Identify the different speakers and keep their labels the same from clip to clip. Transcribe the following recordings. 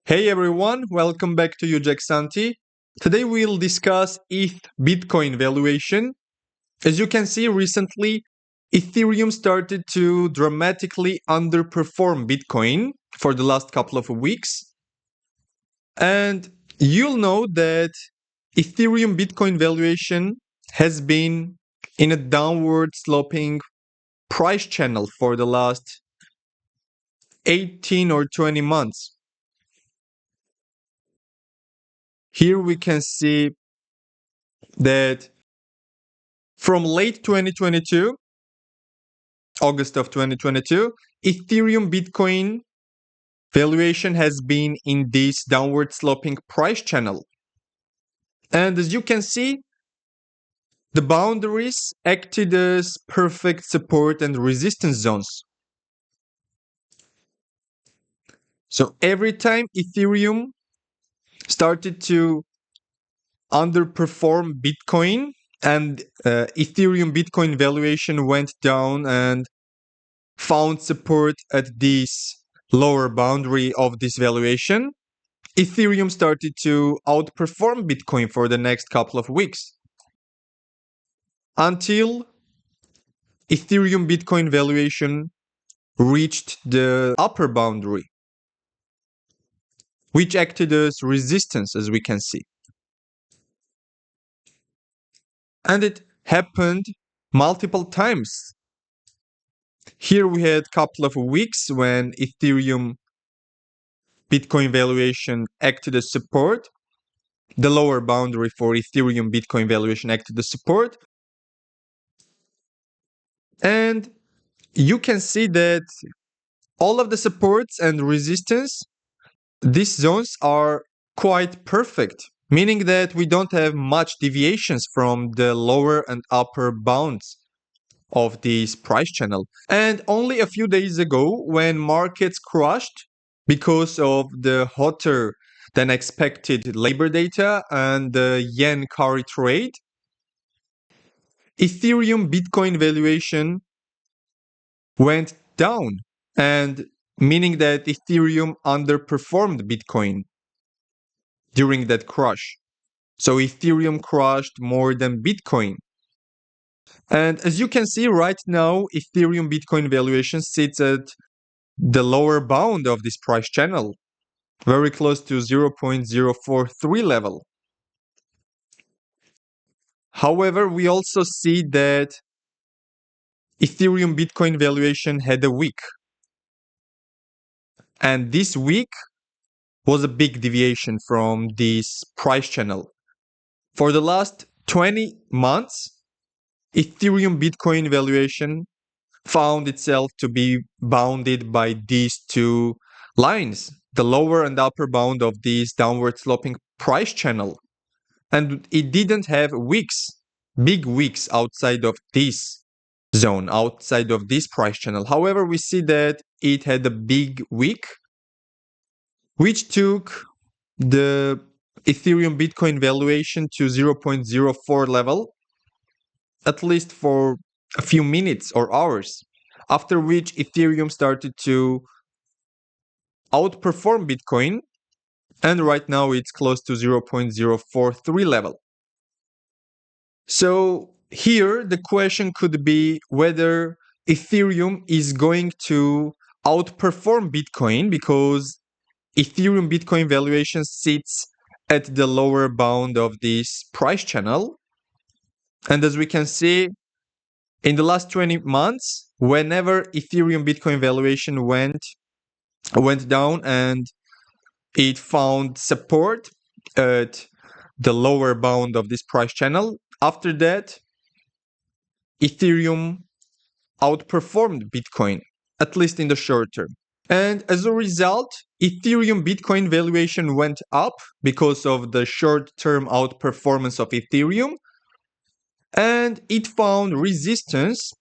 Speaker 1: Hey everyone, welcome back to Ujek Santi. Today we'll discuss ETH Bitcoin valuation. As you can see, recently Ethereum started to dramatically underperform Bitcoin for the last couple of weeks. And you'll know that Ethereum Bitcoin valuation has been in a downward sloping price channel for the last 18 or 20 months. Here we can see that from late 2022, August of 2022, Ethereum Bitcoin valuation has been in this downward sloping price channel. And as you can see, the boundaries acted as perfect support and resistance zones. So every time Ethereum started to underperform Bitcoin and Ethereum Bitcoin valuation went down and found support at this lower boundary of this valuation, Ethereum started to outperform Bitcoin for the next couple of weeks until Ethereum Bitcoin valuation reached the upper boundary, which acted as resistance, as we can see. And it happened multiple times. Here we had a couple of weeks when Ethereum Bitcoin valuation acted as support. The lower boundary for Ethereum Bitcoin valuation acted as support. And you can see that all of the supports and resistance, these zones are quite perfect, meaning that we don't have much deviations from the lower and upper bounds of this price channel. And only a few days ago, when markets crashed because of the hotter than expected labor data and the yen carry trade, Ethereum Bitcoin valuation went down, and meaning that Ethereum underperformed Bitcoin during that crash. So Ethereum crashed more than Bitcoin. And as you can see right now, Ethereum Bitcoin valuation sits at the lower bound of this price channel, very close to 0.043 level. However, we also see that Ethereum Bitcoin valuation had a week. And this week was a big deviation from this price channel. For the last 20 months, Ethereum Bitcoin valuation found itself to be bounded by these two lines, the lower and upper bound of this downward sloping price channel. And it didn't have weeks, big weeks outside of this zone, outside of this price channel. However, we see that it had a big week, which took the Ethereum Bitcoin valuation to 0.04 level, at least for a few minutes or hours, after which Ethereum started to outperform Bitcoin, and right now it's close to 0.043 level. So here the question could be whether Ethereum is going to outperform Bitcoin, because Ethereum Bitcoin valuation sits at the lower bound of this price channel. And as we can see, in the last 20 months, whenever Ethereum Bitcoin valuation went down and it found support at the lower bound of this price channel, after that, Ethereum outperformed Bitcoin, at least in the short term. And as a result, Ethereum Bitcoin valuation went up because of the short-term outperformance of Ethereum, and it found resistance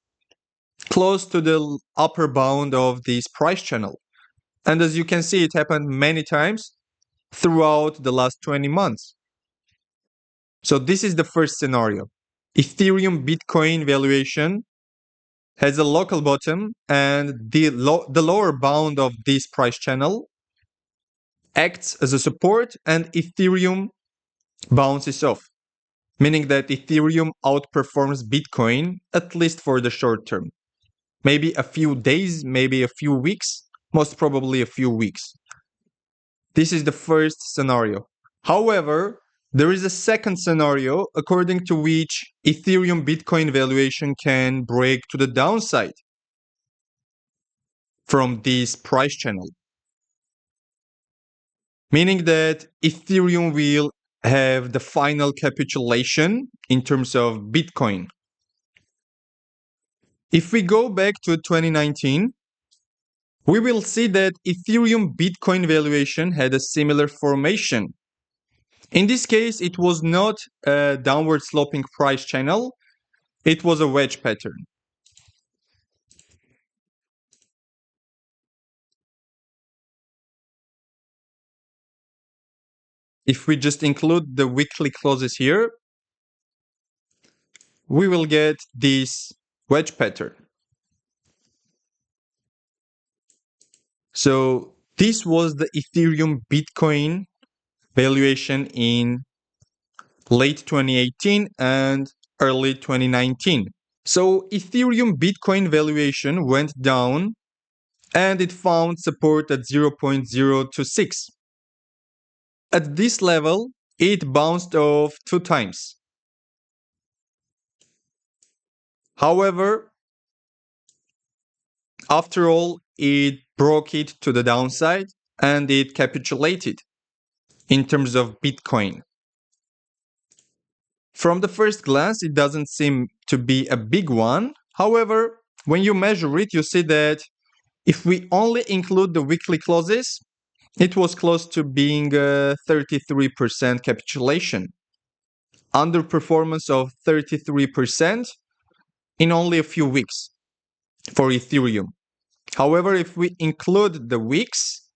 Speaker 1: close to the upper bound of this price channel. And as you can see, it happened many times throughout the last 20 months. So this is the first scenario. Ethereum Bitcoin valuation has a local bottom and the lower bound of this price channel acts as a support and Ethereum bounces off, meaning that Ethereum outperforms Bitcoin at least for the short term. Maybe a few days, maybe a few weeks, most probably a few weeks. This is the first scenario. However, there is a second scenario according to which Ethereum Bitcoin valuation can break to the downside from this price channel, meaning that Ethereum will have the final capitulation in terms of Bitcoin. If we go back to 2019, we will see that Ethereum Bitcoin valuation had a similar formation. In this case, it was not a downward sloping price channel, it was a wedge pattern. If we just include the weekly closes here, we will get this wedge pattern. So this was the Ethereum Bitcoin valuation in late 2018 and early 2019. So Ethereum Bitcoin valuation went down and it found support at 0.026. At this level, it bounced off 2 times. However, after all, it broke it to the downside and it capitulated in terms of Bitcoin. From the first glance, it doesn't seem to be a big one. However, when you measure it, you see that if we only include the weekly closes, it was close to being a 33% capitulation. Underperformance of 33% in only a few weeks for Ethereum. However, if we include the weeks,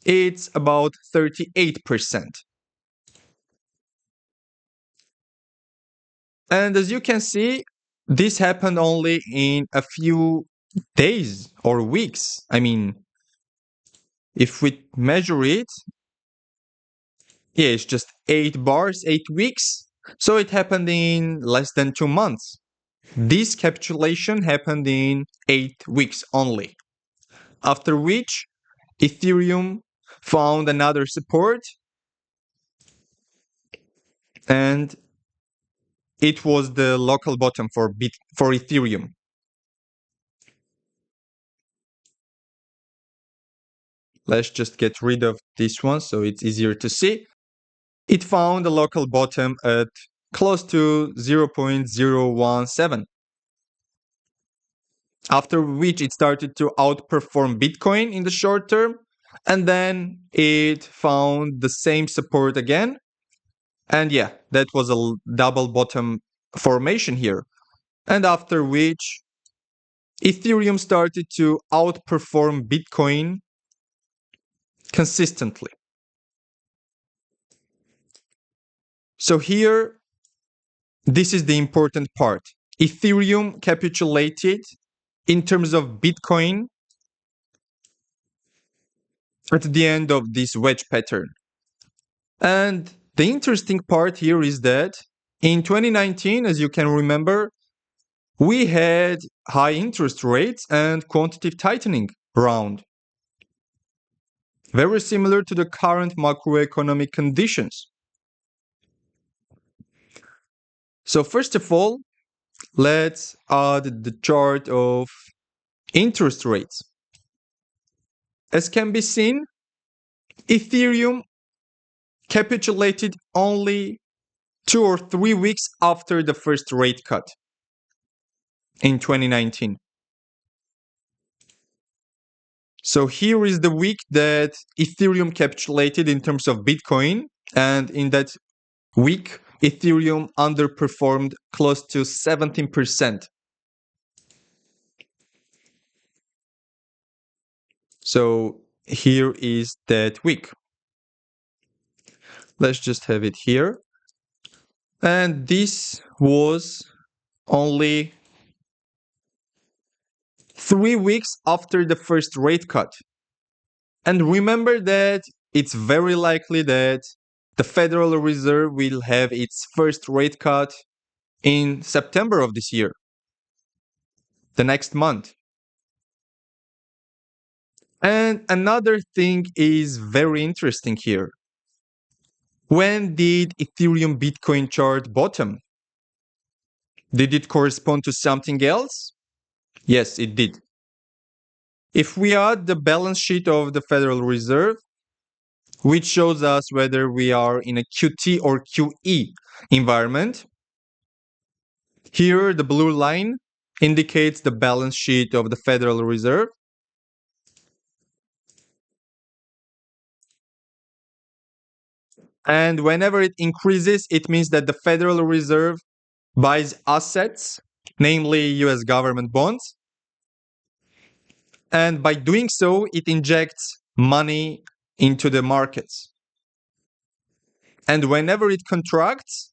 Speaker 1: it's about 38%. And as you can see, this happened only in a few days or weeks. I mean, if we measure it, yeah, it's just 8 bars, 8 weeks. So it happened in less than 2 months. This capitulation happened in 8 weeks only. After which, Ethereum found another support and it was the local bottom for Ethereum. Let's just get rid of this one so it's easier to see. It found a local bottom at close to 0.017. After which it started to outperform Bitcoin in the short term, and then it found the same support again. And yeah, that was a double bottom formation here. And after which Ethereum started to outperform Bitcoin consistently. So here, this is the important part. Ethereum capitulated in terms of Bitcoin at the end of this wedge pattern. And the interesting part here is that in 2019, as you can remember, we had high interest rates and quantitative tightening round. Very similar to the current macroeconomic conditions. So first of all, let's add the chart of interest rates. As can be seen, Ethereum capitulated only 2 or 3 weeks after the first rate cut in 2019. So here is the week that Ethereum capitulated in terms of Bitcoin, and in that week, Ethereum underperformed close to 17%. So here is that week. Let's just have it here. And this was only 3 weeks after the first rate cut. And remember that it's very likely that the Federal Reserve will have its first rate cut in September of this year, the next month. And another thing is very interesting here. When did Ethereum Bitcoin chart bottom? Did it correspond to something else? Yes, it did. If we add the balance sheet of the Federal Reserve, which shows us whether we are in a QT or QE environment, here the blue line indicates the balance sheet of the Federal Reserve. And whenever it increases, it means that the Federal Reserve buys assets, namely US government bonds. And by doing so, it injects money into the markets. And whenever it contracts,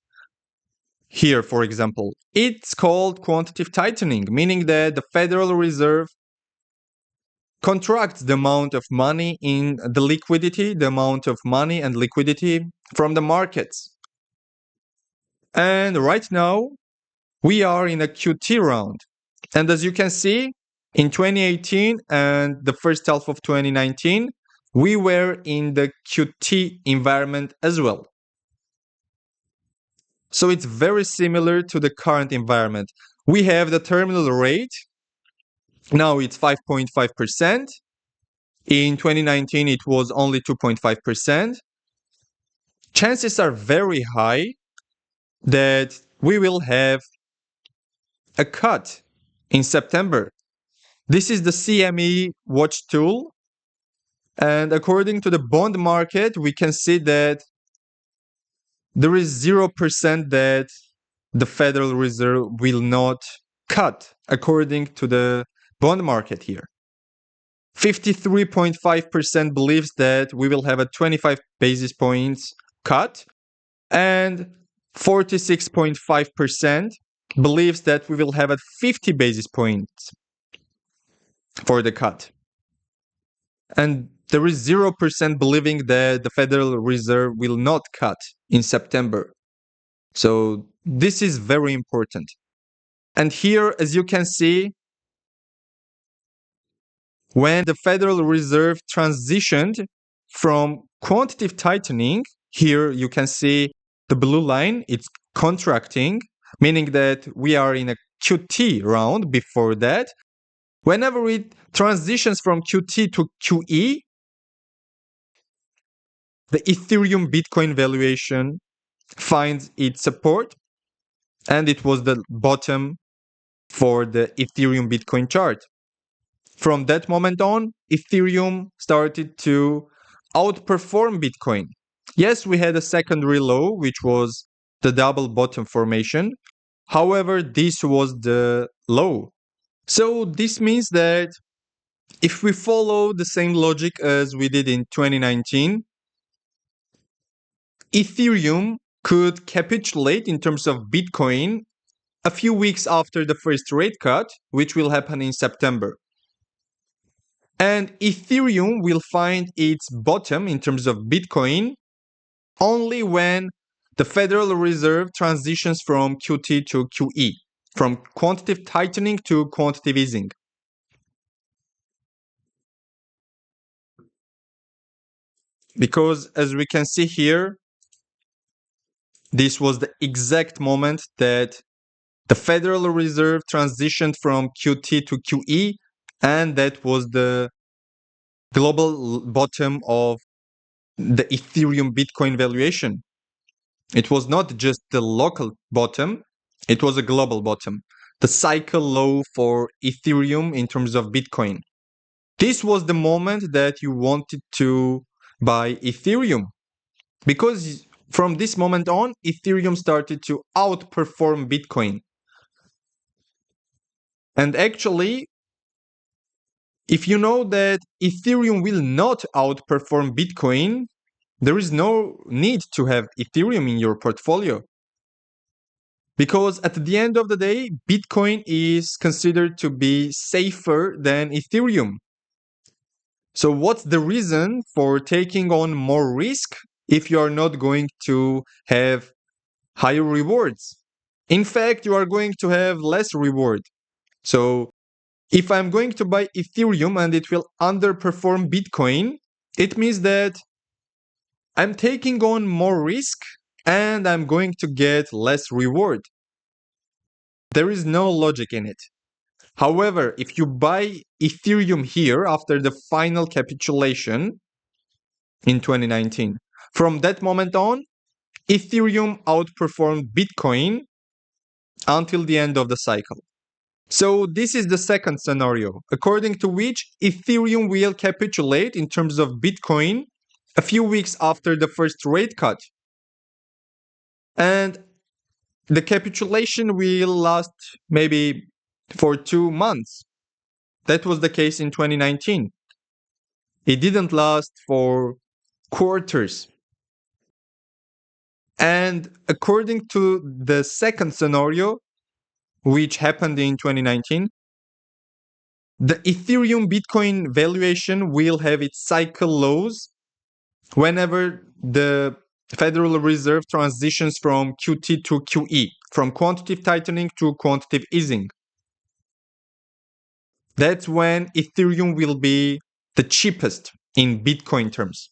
Speaker 1: here, for example, it's called quantitative tightening, meaning that the Federal Reserve contracts the amount of money in the liquidity, the amount of money and liquidity from the markets. And right now, we are in a QT round. And as you can see, in 2018 and the first half of 2019, we were in the QT environment as well. So it's very similar to the current environment. We have the terminal rate. Now it's 5.5%. In 2019, it was only 2.5%. Chances are very high that we will have a cut in September. This is the CME watch tool. And according to the bond market, we can see that there is 0% that the Federal Reserve will not cut, according to the bond market here. 53.5% believes that we will have a 25 basis points cut, and 46.5% believes that we will have a 50 basis points for the cut. And there is 0% believing that the Federal Reserve will not cut in September. So this is very important. And here, as you can see, when the Federal Reserve transitioned from quantitative tightening, here you can see the blue line, it's contracting, meaning that we are in a QT round before that. Whenever it transitions from QT to QE, the Ethereum Bitcoin valuation finds its support, and it was the bottom for the Ethereum Bitcoin chart. From that moment on, Ethereum started to outperform Bitcoin. Yes, we had a secondary low, which was the double bottom formation. However, this was the low. So this means that if we follow the same logic as we did in 2019, Ethereum could capitulate in terms of Bitcoin a few weeks after the first rate cut, which will happen in September. And Ethereum will find its bottom in terms of Bitcoin only when the Federal Reserve transitions from QT to QE, from quantitative tightening to quantitative easing. Because as we can see here, this was the exact moment that the Federal Reserve transitioned from QT to QE, and that was the global bottom of the Ethereum Bitcoin valuation. It was not just the local bottom, it was a global bottom. The cycle low for Ethereum in terms of Bitcoin. This was the moment that you wanted to buy Ethereum, because from this moment on, Ethereum started to outperform Bitcoin. And actually, if you know that Ethereum will not outperform Bitcoin, there is no need to have Ethereum in your portfolio. Because at the end of the day, Bitcoin is considered to be safer than Ethereum. So what's the reason for taking on more risk if you are not going to have higher rewards? In fact, you are going to have less reward. So if I'm going to buy Ethereum and it will underperform Bitcoin, it means that I'm taking on more risk and I'm going to get less reward. There is no logic in it. However, if you buy Ethereum here after the final capitulation in 2019, from that moment on, Ethereum outperformed Bitcoin until the end of the cycle. So this is the second scenario, according to which Ethereum will capitulate in terms of Bitcoin a few weeks after the first rate cut. And the capitulation will last maybe for 2 months. That was the case in 2019. It didn't last for quarters. And according to the second scenario, which happened in 2019, the Ethereum Bitcoin valuation will have its cycle lows whenever the Federal Reserve transitions from QT to QE, from quantitative tightening to quantitative easing. That's when Ethereum will be the cheapest in Bitcoin terms.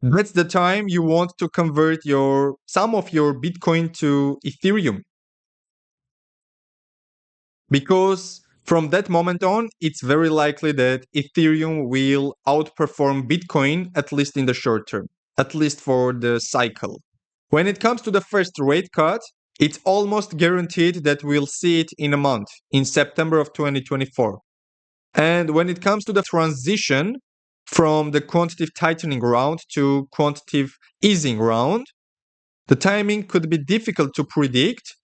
Speaker 1: That's the time you want to convert some of your Bitcoin to Ethereum. Because from that moment on, it's very likely that Ethereum will outperform Bitcoin, at least in the short term, at least for the cycle. When it comes to the first rate cut, it's almost guaranteed that we'll see it in a month, in September of 2024. And when it comes to the transition from the quantitative tightening round to quantitative easing round, the timing could be difficult to predict.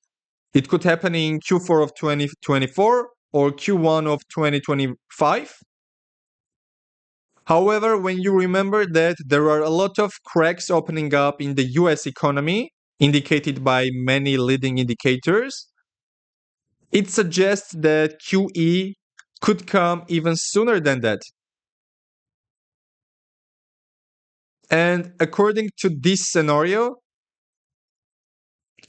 Speaker 1: It could happen in Q4 of 2024 or Q1 of 2025. However, when you remember that there are a lot of cracks opening up in the US economy, indicated by many leading indicators, it suggests that QE could come even sooner than that. And according to this scenario,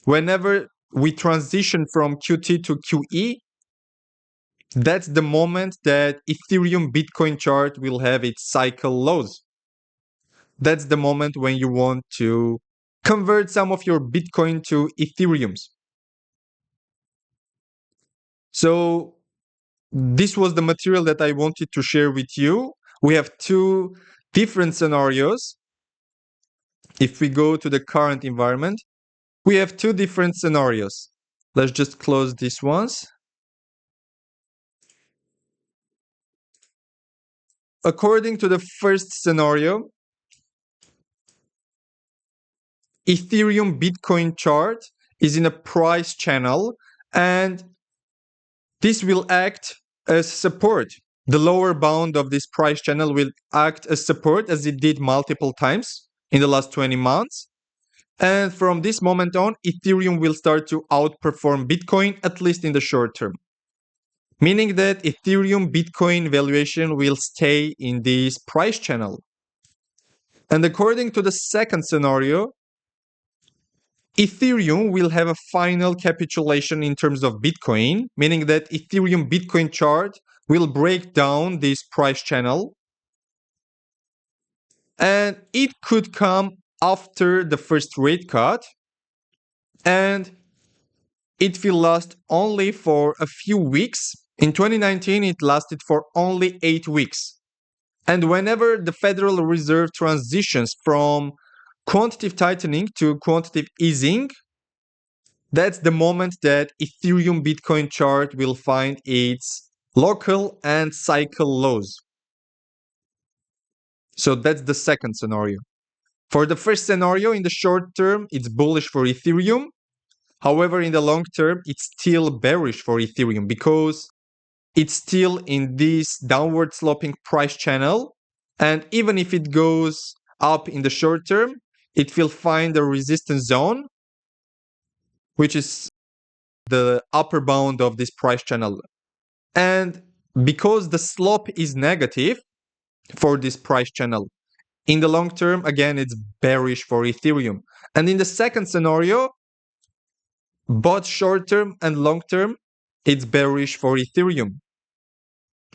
Speaker 1: whenever we transition from QT to QE, that's the moment that Ethereum Bitcoin chart will have its cycle lows. That's the moment when you want to convert some of your Bitcoin to Ethereums. So this was the material that I wanted to share with you. We have two different scenarios. If we go to the current environment, we have two different scenarios. Let's just close this once. According to the first scenario, Ethereum Bitcoin chart is in a price channel and this will act as support. The lower bound of this price channel will act as support as it did multiple times in the last 20 months. And from this moment on, Ethereum will start to outperform Bitcoin, at least in the short term. Meaning that Ethereum Bitcoin valuation will stay in this price channel. And according to the second scenario, Ethereum will have a final capitulation in terms of Bitcoin, meaning that Ethereum Bitcoin chart will break down this price channel. And it could come after the first rate cut. And it will last only for a few weeks. In 2019, it lasted for only 8 weeks. And whenever the Federal Reserve transitions from quantitative tightening to quantitative easing, that's the moment that Ethereum Bitcoin chart will find its local and cycle lows. So that's the second scenario. For the first scenario, in the short term, it's bullish for Ethereum. However, in the long term, it's still bearish for Ethereum because it's still in this downward sloping price channel. And even if it goes up in the short term, it will find a resistance zone, which is the upper bound of this price channel. And because the slope is negative for this price channel. In the long term, again, it's bearish for Ethereum. And in the second scenario, both short term and long term, it's bearish for Ethereum.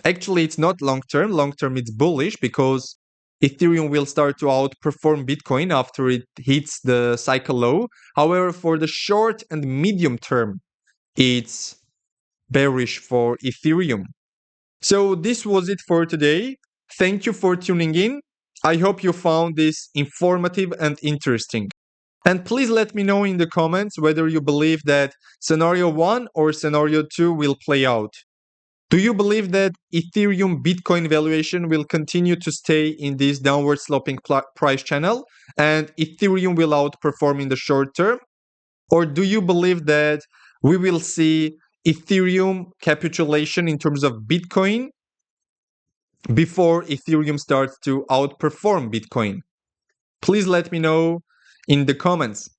Speaker 1: Actually, it's not long term. Long term, it's bullish because Ethereum will start to outperform Bitcoin after it hits the cycle low. However, for the short and medium term, it's bearish for Ethereum. So this was it for today. Thank you for tuning in. I hope you found this informative and interesting. And please let me know in the comments whether you believe that scenario 1 or scenario 2 will play out. Do you believe that Ethereum Bitcoin valuation will continue to stay in this downward sloping price channel and Ethereum will outperform in the short term? Or do you believe that we will see Ethereum capitulation in terms of Bitcoin before Ethereum starts to outperform Bitcoin? Please let me know in the comments.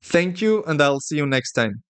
Speaker 1: Thank you, and I'll see you next time.